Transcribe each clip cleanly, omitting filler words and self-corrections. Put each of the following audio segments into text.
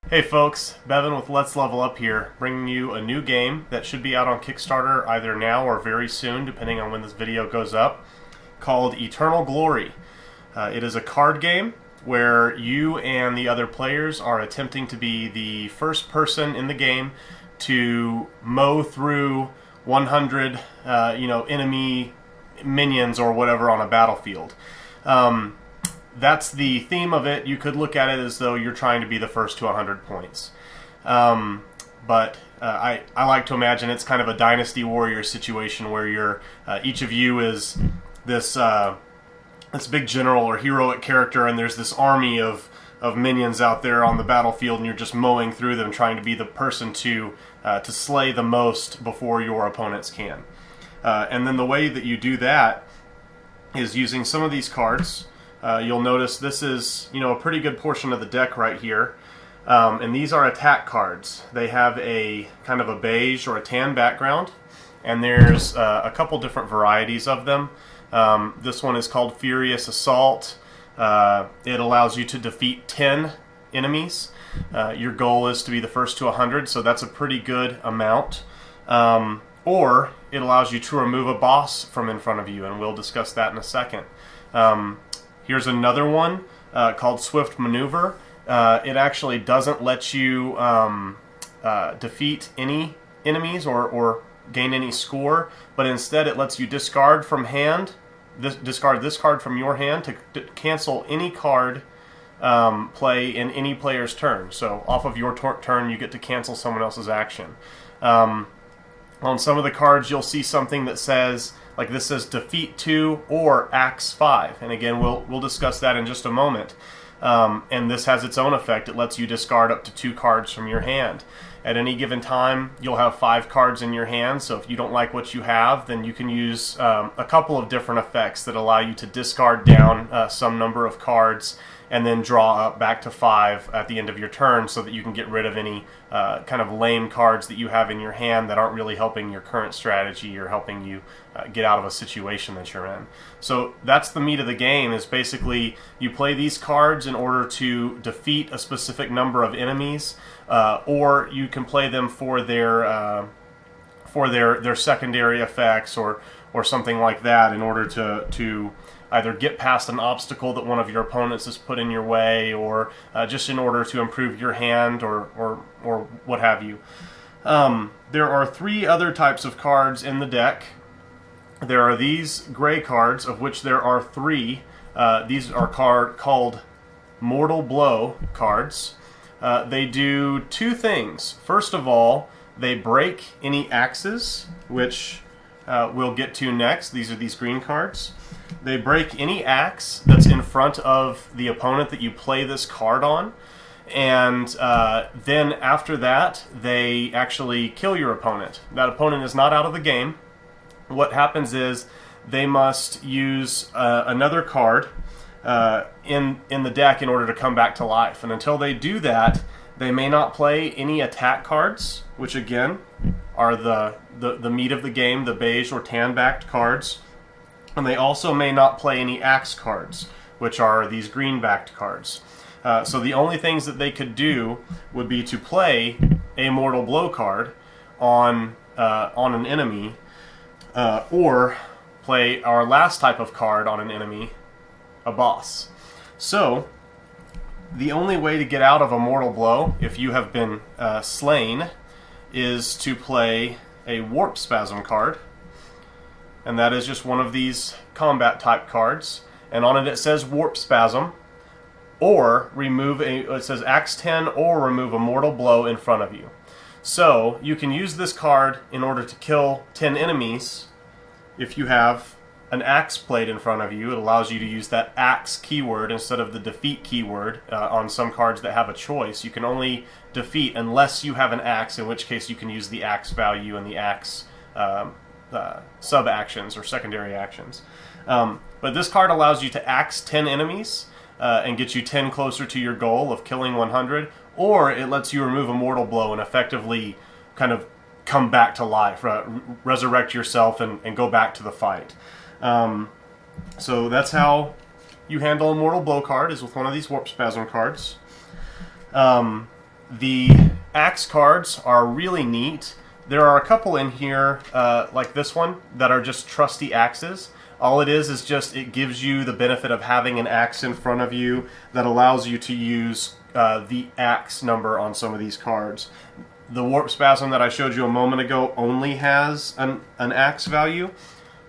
Hey folks, Bevan with Let's Level Up here, bringing you a new game that should be out on Kickstarter either now or very soon, depending on when this video goes up, called Eternal Glory. It is a card game where you and the other players are attempting to be the first person in the game to mow through 100 enemy minions or whatever on a battlefield. That's the theme of it. You could look at it as though you're trying to be the first to 100 points. But I like to imagine it's kind of a Dynasty Warrior situation where you're each of you is this big general or heroic character, and there's this army of minions out there on the battlefield, and you're just mowing through them, trying to be the person to slay the most before your opponents can. And then the way that you do that is using some of these cards. You'll notice this is, a pretty good portion of the deck right here. And these are attack cards. They have a kind of a beige or a tan background, and there's a couple different varieties of them. This one is called Furious Assault. It allows you to defeat 10 enemies. Your goal is to be the first to 100, so that's a pretty good amount. Or it allows you to remove a boss from in front of you, and we'll discuss that in a second. Here's another one called Swift Maneuver. It actually doesn't let you defeat any enemies or gain any score, but instead it lets you discard from hand, discard this card from your hand to cancel any card play in any player's turn. So off of your turn, you get to cancel someone else's action. On some of the cards, you'll see something that says, like this says defeat 2 or axe 5. And again, we'll discuss that in just a moment. And this has its own effect. It lets you discard up to 2 cards from your hand. At any given time, you'll have 5 cards in your hand. So if you don't like what you have, then you can use a couple of different effects that allow you to discard down some number of cards and then draw up back to 5 at the end of your turn, so that you can get rid of any kind of lame cards that you have in your hand that aren't really helping your current strategy or helping you get out of a situation that you're in. So that's the meat of the game, is basically you play these cards in order to defeat a specific number of enemies, or you can play them for their secondary effects or something like that, in order to either get past an obstacle that one of your opponents has put in your way, or just in order to improve your hand or what have you. There are 3 other types of cards in the deck. There are these gray cards, of which there are 3. These are called Mortal Blow cards. They do 2 things. First of all, they break any axes, which we'll get to next. These are these green cards. They break any axe that's in front of the opponent that you play this card on, and then after that, they actually kill your opponent. That opponent is not out of the game. What happens is they must use another card in the deck in order to come back to life, and until they do that, they may not play any attack cards, which again are the meat of the game, the beige or tan-backed cards. And they also may not play any axe cards, which are these green-backed cards. So the only things that they could do would be to play a Mortal Blow card on an enemy, or play our last type of card on an enemy, a boss. So the only way to get out of a Mortal Blow, if you have been slain, is to play a Warp Spasm card. And that is just one of these combat type cards. And on it says Warp Spasm, or it says Axe 10, or remove a Mortal Blow in front of you. So you can use this card in order to kill 10 enemies. If you have an axe played in front of you, it allows you to use that axe keyword instead of the defeat keyword on some cards that have a choice. You can only defeat unless you have an axe, in which case you can use the axe value and the axe sub-actions or secondary actions. But this card allows you to axe 10 enemies and get you 10 closer to your goal of killing 100, or it lets you remove a Mortal Blow and effectively kind of come back to life, resurrect yourself and go back to the fight. So that's how you handle a Mortal Blow card, is with one of these Warp Spasm cards. The axe cards are really neat. There are a couple in here, like this one, that are just trusty axes. All it is just it gives you the benefit of having an axe in front of you that allows you to use the axe number on some of these cards. The Warp Spasm that I showed you a moment ago only has an axe value,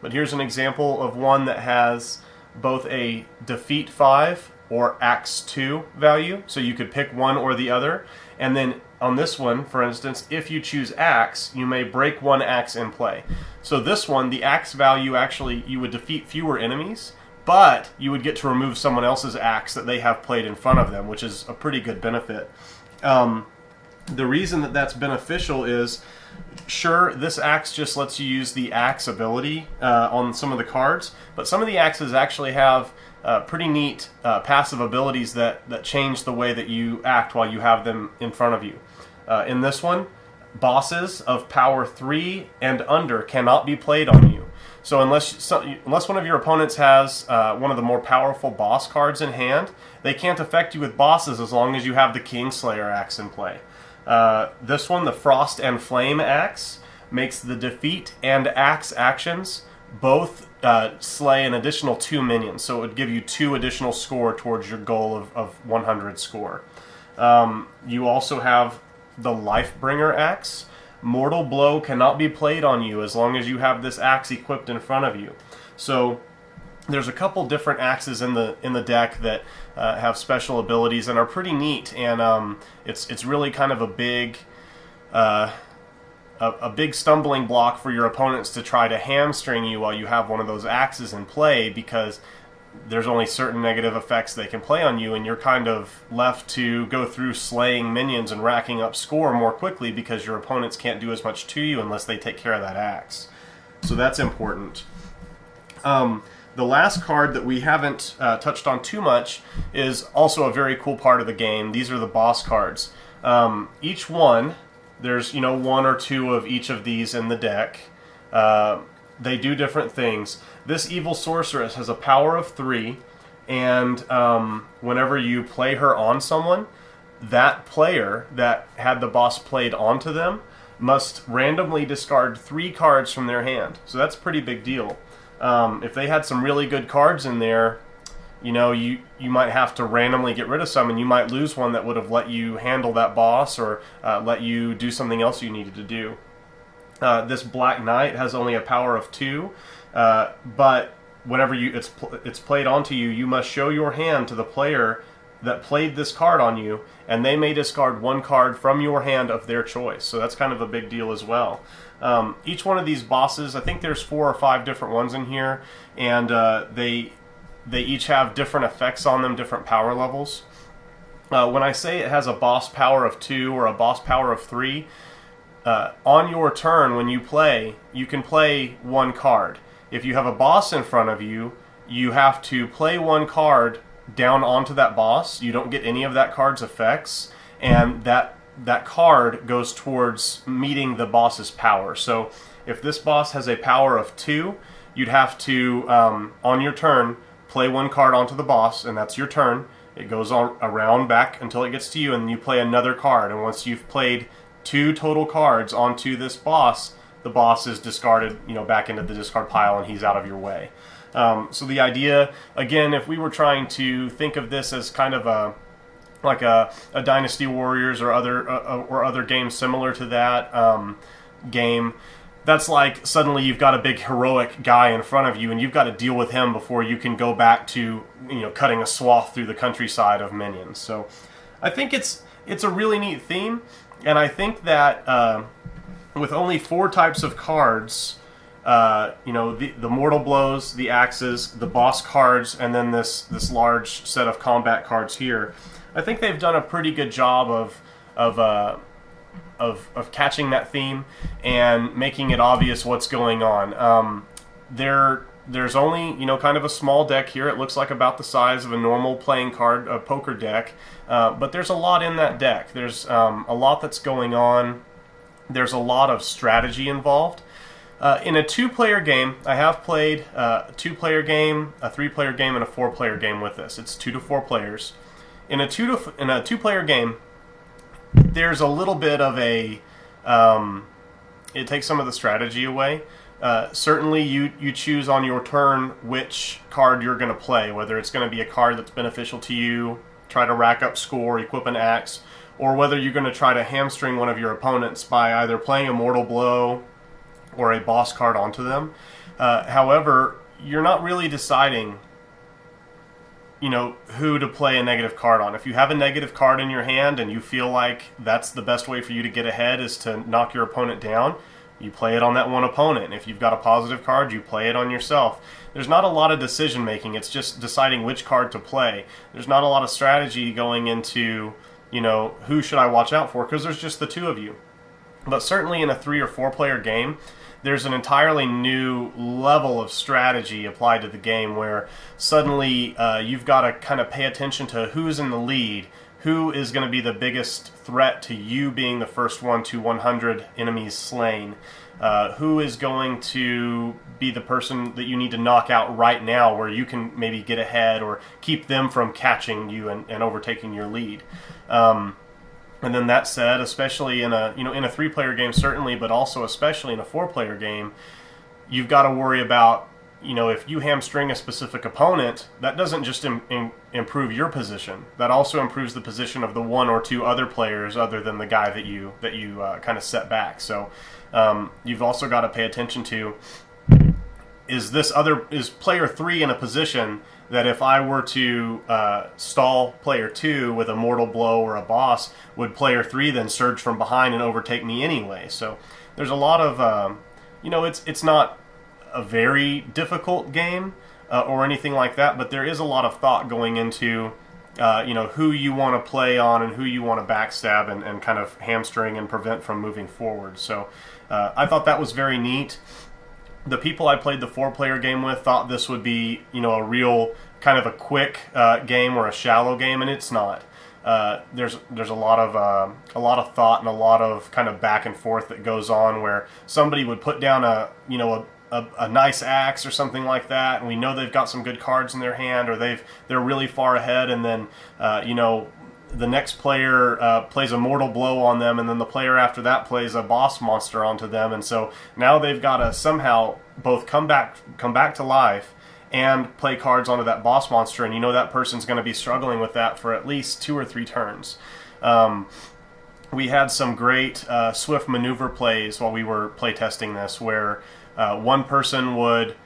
but here's an example of one that has both a defeat 5 or axe 2 value, so you could pick one or the other. And then on this one, for instance, if you choose axe, you may break one axe in play. So this one, the axe value, actually, you would defeat fewer enemies, but you would get to remove someone else's axe that they have played in front of them, which is a pretty good benefit. The reason that that's beneficial is, sure, this axe just lets you use the axe ability on some of the cards, but some of the axes actually have pretty neat passive abilities that change the way that you act while you have them in front of you. In this one, bosses of power 3 and under cannot be played on you. So unless one of your opponents has one of the more powerful boss cards in hand, they can't affect you with bosses as long as you have the Kingslayer axe in play. This one, the Frost and Flame axe, makes the defeat and axe actions both slay an additional 2 minions, so it would give you 2 additional score towards your goal of 100 score. You also have the Lifebringer axe. Mortal Blow cannot be played on you as long as you have this axe equipped in front of you. So there's a couple different axes in the deck that have special abilities and are pretty neat, and it's really kind of a big stumbling block for your opponents to try to hamstring you while you have one of those axes in play, because there's only certain negative effects they can play on you, and you're kind of left to go through slaying minions and racking up score more quickly because your opponents can't do as much to you unless they take care of that axe. So that's important. The last card that we haven't touched on too much is also a very cool part of the game. These are the boss cards. Each one, there's one or two of each of these in the deck. They do different things. This Evil Sorceress has a power of 3, and whenever you play her on someone, that player that had the boss played onto them must randomly discard 3 cards from their hand. So that's a pretty big deal. If they had some really good cards in there, you might have to randomly get rid of some, and you might lose one that would have let you handle that boss or let you do something else you needed to do. This Black Knight has only a power of 2, but whenever it's played onto you, you must show your hand to the player that played this card on you, and they may discard 1 card from your hand of their choice. So that's kind of a big deal as well. Each one of these bosses, I think there's 4 or 5 different ones in here, and they each have different effects on them, different power levels. When I say it has a boss power of 2 or a boss power of 3, on your turn when you play, you can play 1 card. If you have a boss in front of you, you have to play 1 card down onto that boss. You don't get any of that card's effects, and that card goes towards meeting the boss's power. So if this boss has a power of 2, you'd have to, on your turn, play 1 card onto the boss, and that's your turn. It goes on around back until it gets to you, and you play another card. And once you've played 2 total cards onto this boss, the boss is discarded, back into the discard pile, and he's out of your way. So the idea, again, if we were trying to think of this as kind of a Dynasty Warriors or other games similar to that game, that's like suddenly you've got a big heroic guy in front of you, and you've got to deal with him before you can go back to cutting a swath through the countryside of minions. So I think it's a really neat theme, and I think that with only 4 types of cards, the mortal blows, the axes, the boss cards, and then this large set of combat cards here, I think they've done a pretty good job of catching that theme and making it obvious what's going on. There's only kind of a small deck here. It looks like about the size of a normal playing card, a poker deck, but there's a lot in that deck. There's a lot that's going on. There's a lot of strategy involved. In a 2-player game, I have played a 2-player game, a 3-player game, and a 4-player game with this. It's 2 to 4 players. In a 2-player game, there's a little bit of a it takes some of the strategy away. Certainly you choose on your turn which card you're going to play, whether it's going to be a card that's beneficial to you, try to rack up score, equip an axe, or whether you're going to try to hamstring one of your opponents by either playing a mortal blow or a boss card onto them. However, you're not really deciding, who to play a negative card on. If you have a negative card in your hand and you feel like that's the best way for you to get ahead is to knock your opponent down, you play it on that one opponent. If you've got a positive card, you play it on yourself. There's not a lot of decision making. It's just deciding which card to play. There's not a lot of strategy going into, who should I watch out for, because there's just the two of you. But certainly in a 3 or 4 player game, there's an entirely new level of strategy applied to the game where suddenly you've got to kind of pay attention to who's in the lead, who is going to be the biggest threat to you being the first one to 100 enemies slain, who is going to be the person that you need to knock out right now where you can maybe get ahead or keep them from catching you and overtaking your lead. And then that said, especially in a 3-player game certainly, but also especially in a 4-player game, you've got to worry about, if you hamstring a specific opponent, that doesn't just improve your position. That also improves the position of the 1 or 2 other players other than the guy that you kind of set back. So you've also got to pay attention to, is player 3 in a position that if I were to stall player 2 with a mortal blow or a boss, would player 3 then surge from behind and overtake me anyway? So there's a lot of, it's not a very difficult game or anything like that, but there is a lot of thought going into, who you want to play on and who you want to backstab and kind of hamstring and prevent from moving forward. So I thought that was very neat. The people I played the 4-player game with thought this would be, a real kind of a quick game or a shallow game, and it's not. There's a lot of thought and a lot of kind of back and forth that goes on where somebody would put down a nice axe or something like that, and we know they've got some good cards in their hand, or they're really far ahead, and then the next player plays a mortal blow on them, and then the player after that plays a boss monster onto them, and so now they've got to somehow both come back to life and play cards onto that boss monster, and that person's going to be struggling with that for at least 2 or 3 turns. We had some great swift maneuver plays while we were playtesting this, where one person would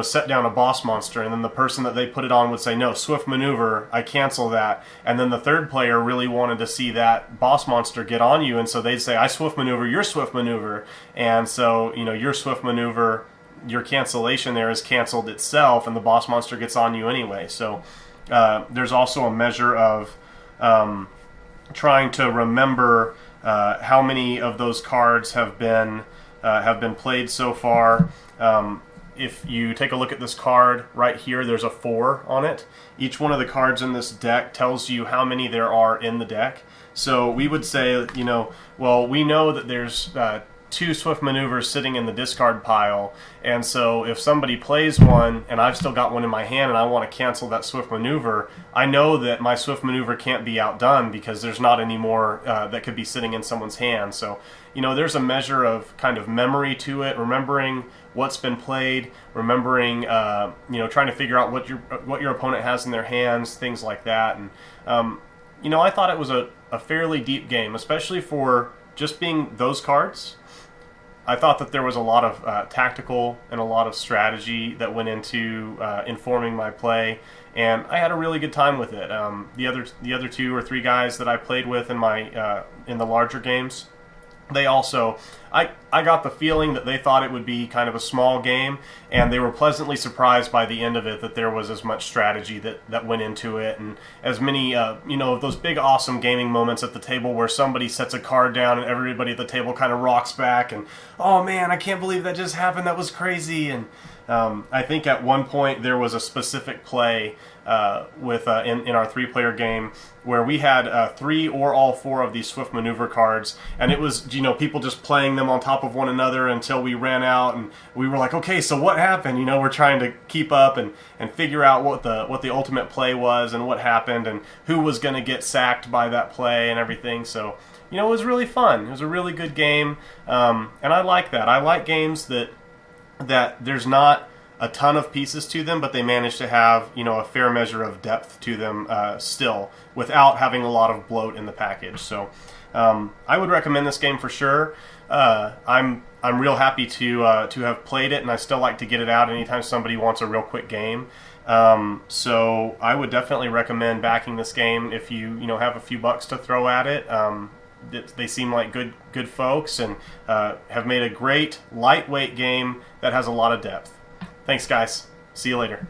set down a boss monster, and then the person that they put it on would say, no, swift maneuver, I cancel that. And then the third player really wanted to see that boss monster get on you, and so they'd say, I swift maneuver, your swift maneuver. And so, your swift maneuver, your cancellation there is canceled itself, and the boss monster gets on you anyway. So there's also a measure of trying to remember how many of those cards have been played so far. If you take a look at this card right here, there's a 4 on it. Each one of the cards in this deck tells you how many there are in the deck. So we would say, we know that there's 2 swift maneuvers sitting in the discard pile, and so if somebody plays one and I've still got one in my hand and I want to cancel that swift maneuver, I know that my swift maneuver can't be outdone because there's not any more that could be sitting in someone's hand. So there's a measure of kind of memory to it, remembering what's been played, remembering trying to figure out what your opponent has in their hands, things like that. And I thought it was a fairly deep game, especially for just being those cards. I thought that there was a lot of tactical and a lot of strategy that went into informing my play, and I had a really good time with it. The other 2 or 3 guys that I played with in the larger games, they also, I got the feeling that they thought it would be kind of a small game, and they were pleasantly surprised by the end of it that there was as much strategy that went into it, and as many of those big awesome gaming moments at the table where somebody sets a card down and everybody at the table kind of rocks back and, oh man, I can't believe that just happened, that was crazy. And I think at one point there was a specific play in our 3-player game, where we had 3 or all 4 of these swift maneuver cards, and it was, you know, people just playing them on top of one another until we ran out, and we were like, okay, so what happened? You know, we're trying to keep up and figure out what the ultimate play was and what happened and who was going to get sacked by that play and everything. So, you know, it was really fun. It was a really good game, and I like that. I like games that there's not a ton of pieces to them, but they manage to have, you know, a fair measure of depth to them still, without having a lot of bloat in the package. So I would recommend this game for sure. I'm real happy to have played it, and I still like to get it out anytime somebody wants a real quick game. So I would definitely recommend backing this game if you have a few bucks to throw at it. They seem like good folks, and have made a great lightweight game that has a lot of depth. Thanks, guys. See you later.